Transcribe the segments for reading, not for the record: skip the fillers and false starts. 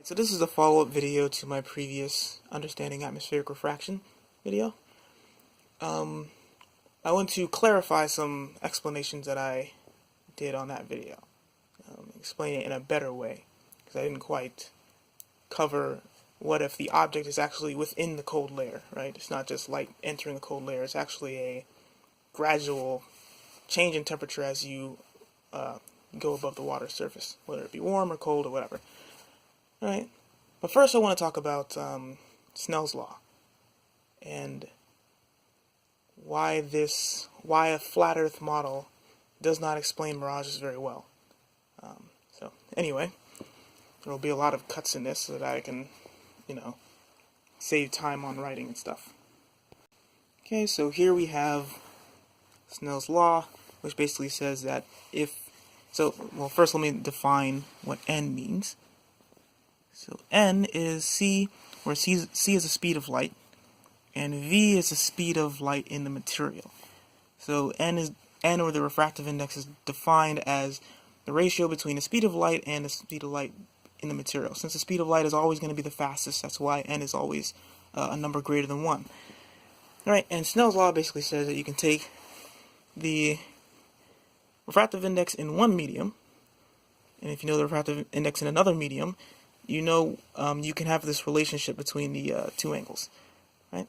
So this is a follow-up video to my previous Understanding Atmospheric Refraction video. I want to clarify some explanations that I did on that video. Explain it in a better way, because I didn't quite cover what if the object is actually within the cold layer, right? It's not just light entering the cold layer, it's actually a gradual change in temperature as you go above the water surface, whether it be warm or cold or whatever. Alright, but first I want to talk about Snell's law and why a flat Earth model does not explain mirages very well. So anyway, there will be a lot of cuts in this so that I can, save time on writing and stuff. Okay, so here we have Snell's law, which basically says that first let me define what n means. So n is c, where c is the speed of light, and v is the speed of light in the material. So n, or the refractive index, is defined as the ratio between the speed of light and the speed of light in the material. Since the speed of light is always going to be the fastest, that's why n is always a number greater than 1. Alright, and Snell's law basically says that you can take the refractive index in one medium, and if you know the refractive index in another medium, you can have this relationship between the two angles, right?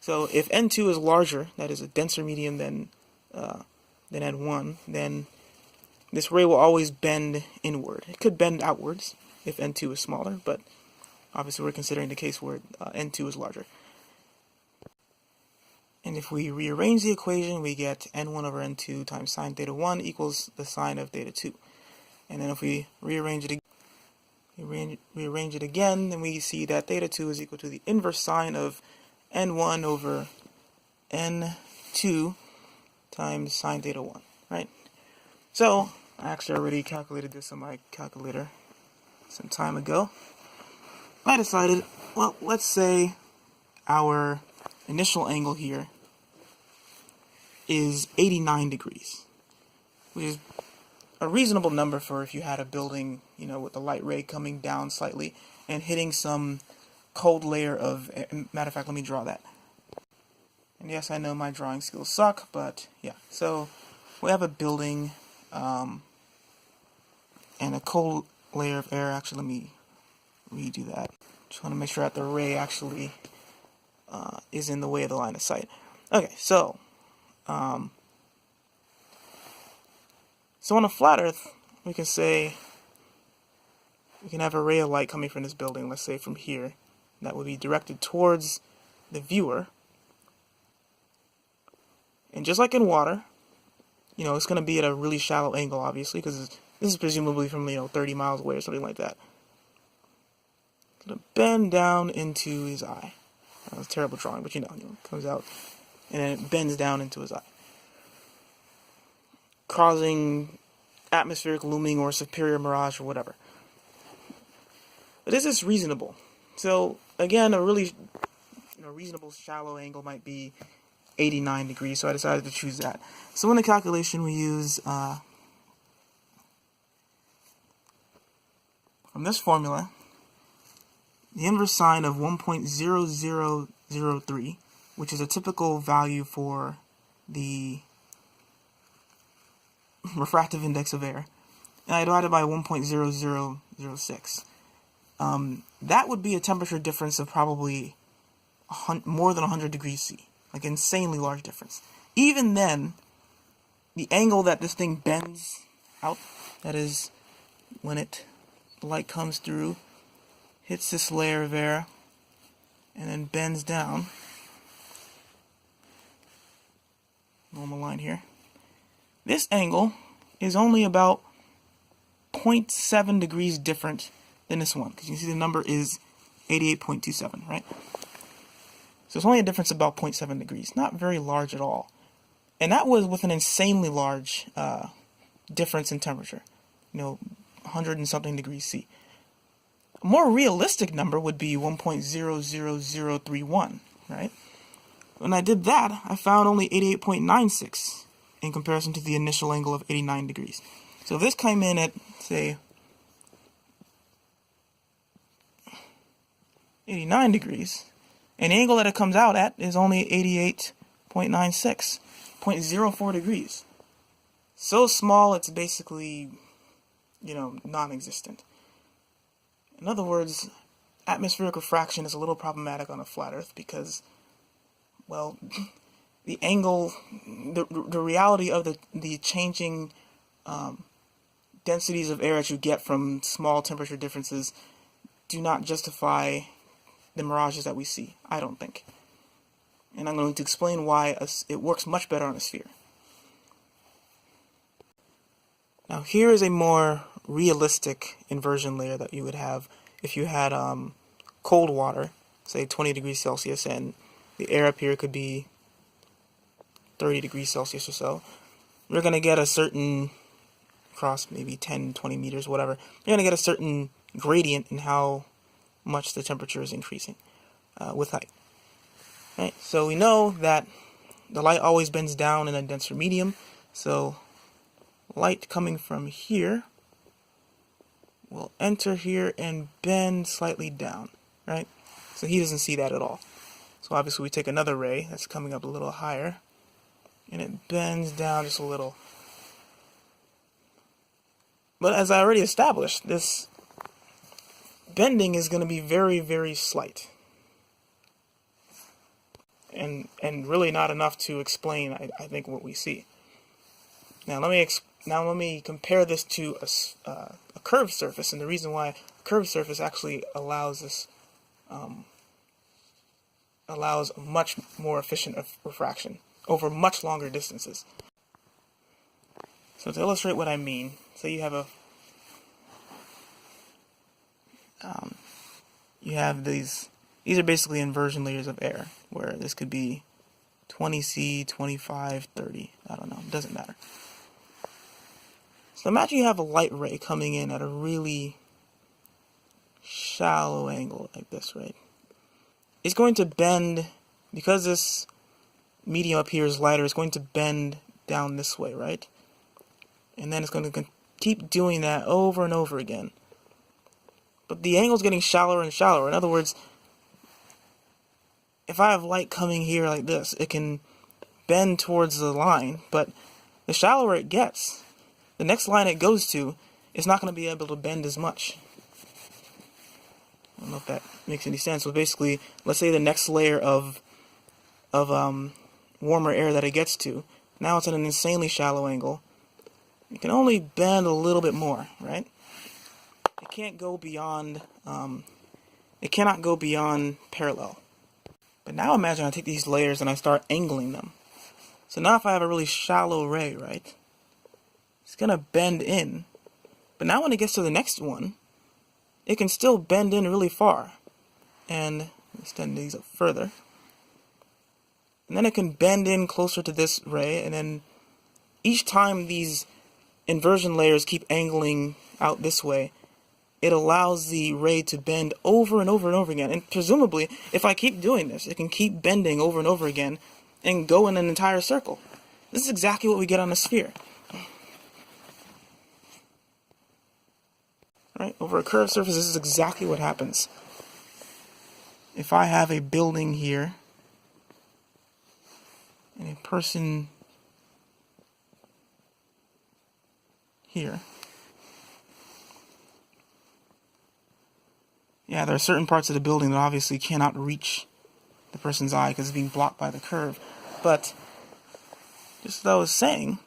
So if N2 is larger, that is a denser medium than N1, then this ray will always bend inward. It could bend outwards if N2 is smaller, but obviously we're considering the case where N2 is larger. And if we rearrange the equation, we get N1 over N2 times sine theta 1 equals the sine of theta 2. And then if we rearrange it again, then we see that theta 2 is equal to the inverse sine of N1 over N2 times sine theta 1, right? So, I actually already calculated this on my calculator some time ago. I decided, well, let's say our initial angle here is 89 degrees, which is a reasonable number for if you had a building, with the light ray coming down slightly and hitting some cold layer of, matter of fact, let me draw that. And yes, I know my drawing skills suck, but yeah. So we have a building and a cold layer of air. Actually, let me redo that. Just want to make sure that the ray actually is in the way of the line of sight. Okay, so on a flat Earth, we can have a ray of light coming from this building, let's say from here, that would be directed towards the viewer. And just like in water, it's going to be at a really shallow angle, obviously, because this is presumably from, 30 miles away or something like that. It's going to bend down into his eye. That was a terrible drawing, but it comes out, and then it bends down into his eye, causing atmospheric looming or superior mirage or whatever. But is this reasonable? So again, a really reasonable shallow angle might be 89 degrees, so I decided to choose that. So in the calculation we use from this formula the inverse sine of 1.0003, which is a typical value for the refractive index of air, and I divided by 1.0006. That would be a temperature difference of probably more than 100 degrees C, like insanely large difference. Even then, the angle that this thing bends out, that is when the light comes through, hits this layer of air, and then bends down, normal line here, this angle is only about 0.7 degrees different than this one, because you can see the number is 88.27, right? So it's only a difference of about 0.7 degrees, not very large at all. And that was with an insanely large difference in temperature, 100 and something degrees C. A more realistic number would be 1.00031, right? When I did that, I found only 88.96 in comparison to the initial angle of 89 degrees. So if this came in at, say, 89 degrees. And the angle that it comes out at is only 88.96, 0.04 degrees. So small, it's basically, non-existent. In other words, atmospheric refraction is a little problematic on a flat Earth because, well, the angle, the reality of the changing densities of air that you get from small temperature differences do not justify the mirages that we see, I don't think. And I'm going to explain why it works much better on a sphere. Now here is a more realistic inversion layer that you would have if you had cold water, say 20 degrees Celsius, and the air up here could be 30 degrees Celsius or so. You're going to get a certain, across maybe 10, 20 meters, whatever, you're going to get a certain gradient in how much the temperature is increasing with height. Right? So we know that the light always bends down in a denser medium, so light coming from here will enter here and bend slightly down, right? So he doesn't see that at all. So obviously we take another ray that's coming up a little higher, and it bends down just a little. But as I already established, this bending is going to be very, very slight. And really not enough to explain, I think, what we see. Now let me compare this to a curved surface, and the reason why a curved surface actually allows this allows much more efficient refraction over much longer distances. So to illustrate what I mean, say you have these are basically inversion layers of air, where this could be 20C, 25, 30, I don't know, it doesn't matter. So imagine you have a light ray coming in at a really shallow angle like this, right? It's going to bend, because this medium up here is lighter, it's going to bend down this way, right? And then it's going to keep doing that over and over again. But the angle's getting shallower and shallower. In other words, if I have light coming here like this, it can bend towards the line, but the shallower it gets, the next line it goes to is not going to be able to bend as much. I don't know if that makes any sense. So basically, let's say the next layer of warmer air that it gets to, now it's at an insanely shallow angle. It can only bend a little bit more, right? It can't go beyond, it cannot go beyond parallel. But now imagine I take these layers and I start angling them. So now if I have a really shallow ray, right, it's going to bend in. But now when it gets to the next one, it can still bend in really far. And extend these up further. And then it can bend in closer to this ray, and then each time these inversion layers keep angling out this way, it allows the ray to bend over and over and over again. And presumably, if I keep doing this, it can keep bending over and over again and go in an entire circle. This is exactly what we get on a sphere. Right? Over a curved surface, this is exactly what happens. If I have a building here, and a person here, yeah, there are certain parts of the building that obviously cannot reach the person's eye because it's being blocked by the curve. But, just as I was saying,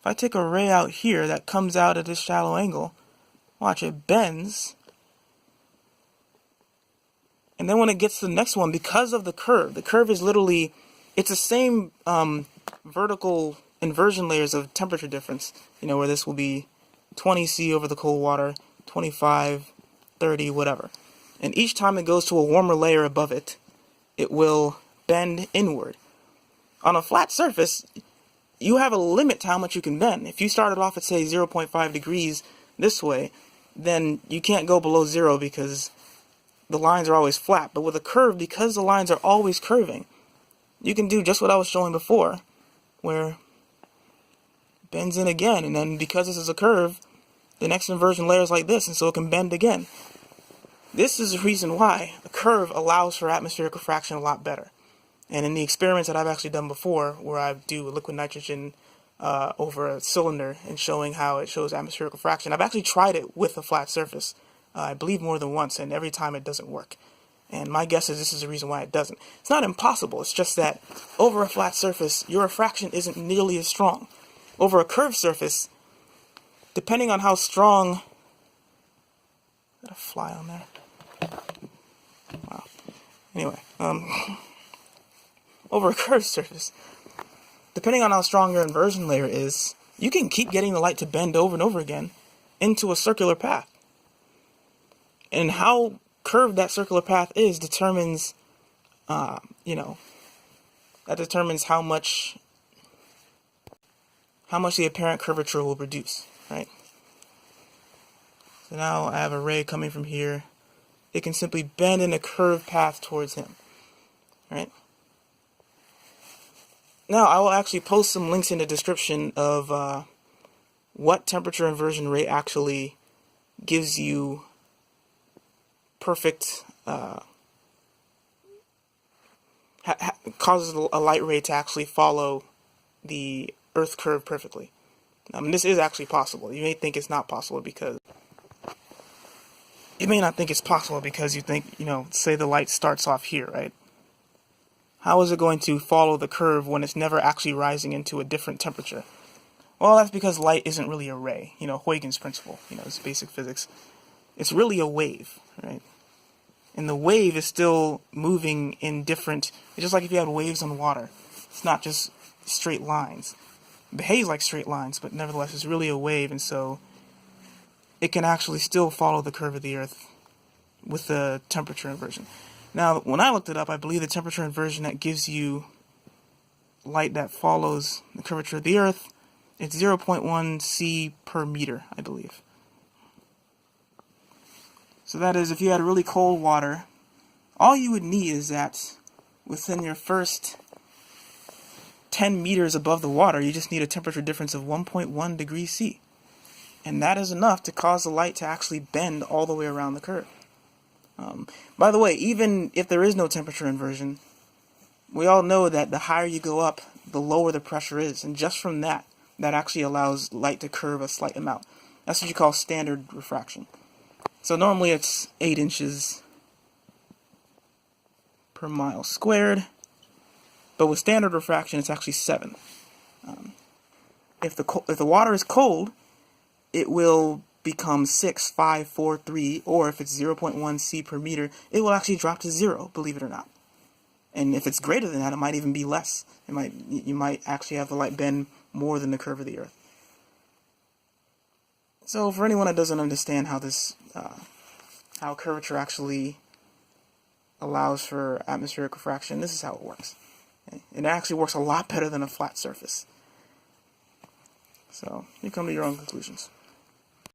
if I take a ray out here that comes out at this shallow angle, watch, it bends. And then when it gets to the next one, because of the curve is literally, it's the same vertical inversion layers of temperature difference, where this will be 20C over the cold water, 25, 30, whatever. And each time it goes to a warmer layer above it, it will bend inward. On a flat surface, you have a limit to how much you can bend. If you started off at, say, 0.5 degrees this way, then you can't go below 0 because the lines are always flat. But with a curve, because the lines are always curving, you can do just what I was showing before, where it bends in again, and then because this is a curve, the next inversion layer is like this, and so it can bend again. This is the reason why a curve allows for atmospheric refraction a lot better. And in the experiments that I've actually done before, where I do liquid nitrogen over a cylinder and showing how it shows atmospheric refraction, I've actually tried it with a flat surface, I believe more than once, and every time it doesn't work. And my guess is this is the reason why it doesn't. It's not impossible, it's just that over a flat surface, your refraction isn't nearly as strong. Over a curved surface, depending on how strong... Is that a fly on there? Wow. Anyway, over a curved surface, depending on how strong your inversion layer is, you can keep getting the light to bend over and over again into a circular path. And how curved that circular path is determines, that determines how much the apparent curvature will produce, right? So now I have a ray coming from here. It can simply bend in a curved path towards him, right? Now I will actually post some links in the description of what temperature inversion rate actually gives you perfect, causes a light ray to actually follow the Earth curve perfectly. This is actually possible. You may think it's not possible because... You may not think it's possible because you think, say the light starts off here, right? How is it going to follow the curve when it's never actually rising into a different temperature? Well, that's because light isn't really a ray. Huygens principle, it's basic physics. It's really a wave, right? And the wave is still moving in different... It's just like if you had waves on water. It's not just straight lines. It behaves like straight lines, but nevertheless, it's really a wave, and so it can actually still follow the curve of the Earth with the temperature inversion. Now, when I looked it up, I believe the temperature inversion that gives you light that follows the curvature of the Earth, it's 0.1 C per meter, I believe. So that is, if you had really cold water, all you would need is that within your first 10 meters above the water, you just need a temperature difference of 1.1 degrees C. And that is enough to cause the light to actually bend all the way around the curve. By the way, even if there is no temperature inversion, we all know that the higher you go up, the lower the pressure is. And just from that actually allows light to curve a slight amount. That's what you call standard refraction. So normally it's 8 inches per mile squared. But with standard refraction, it's actually 7. If the water is cold, it will become 6, 5, 4, 3, or if it's 0.1 C per meter, it will actually drop to 0, believe it or not. And if it's greater than that, it might even be less. You might actually have the light bend more than the curve of the Earth. So for anyone that doesn't understand how how curvature actually allows for atmospheric refraction, this is how it works. Okay? It actually works a lot better than a flat surface. So you come to your own conclusions.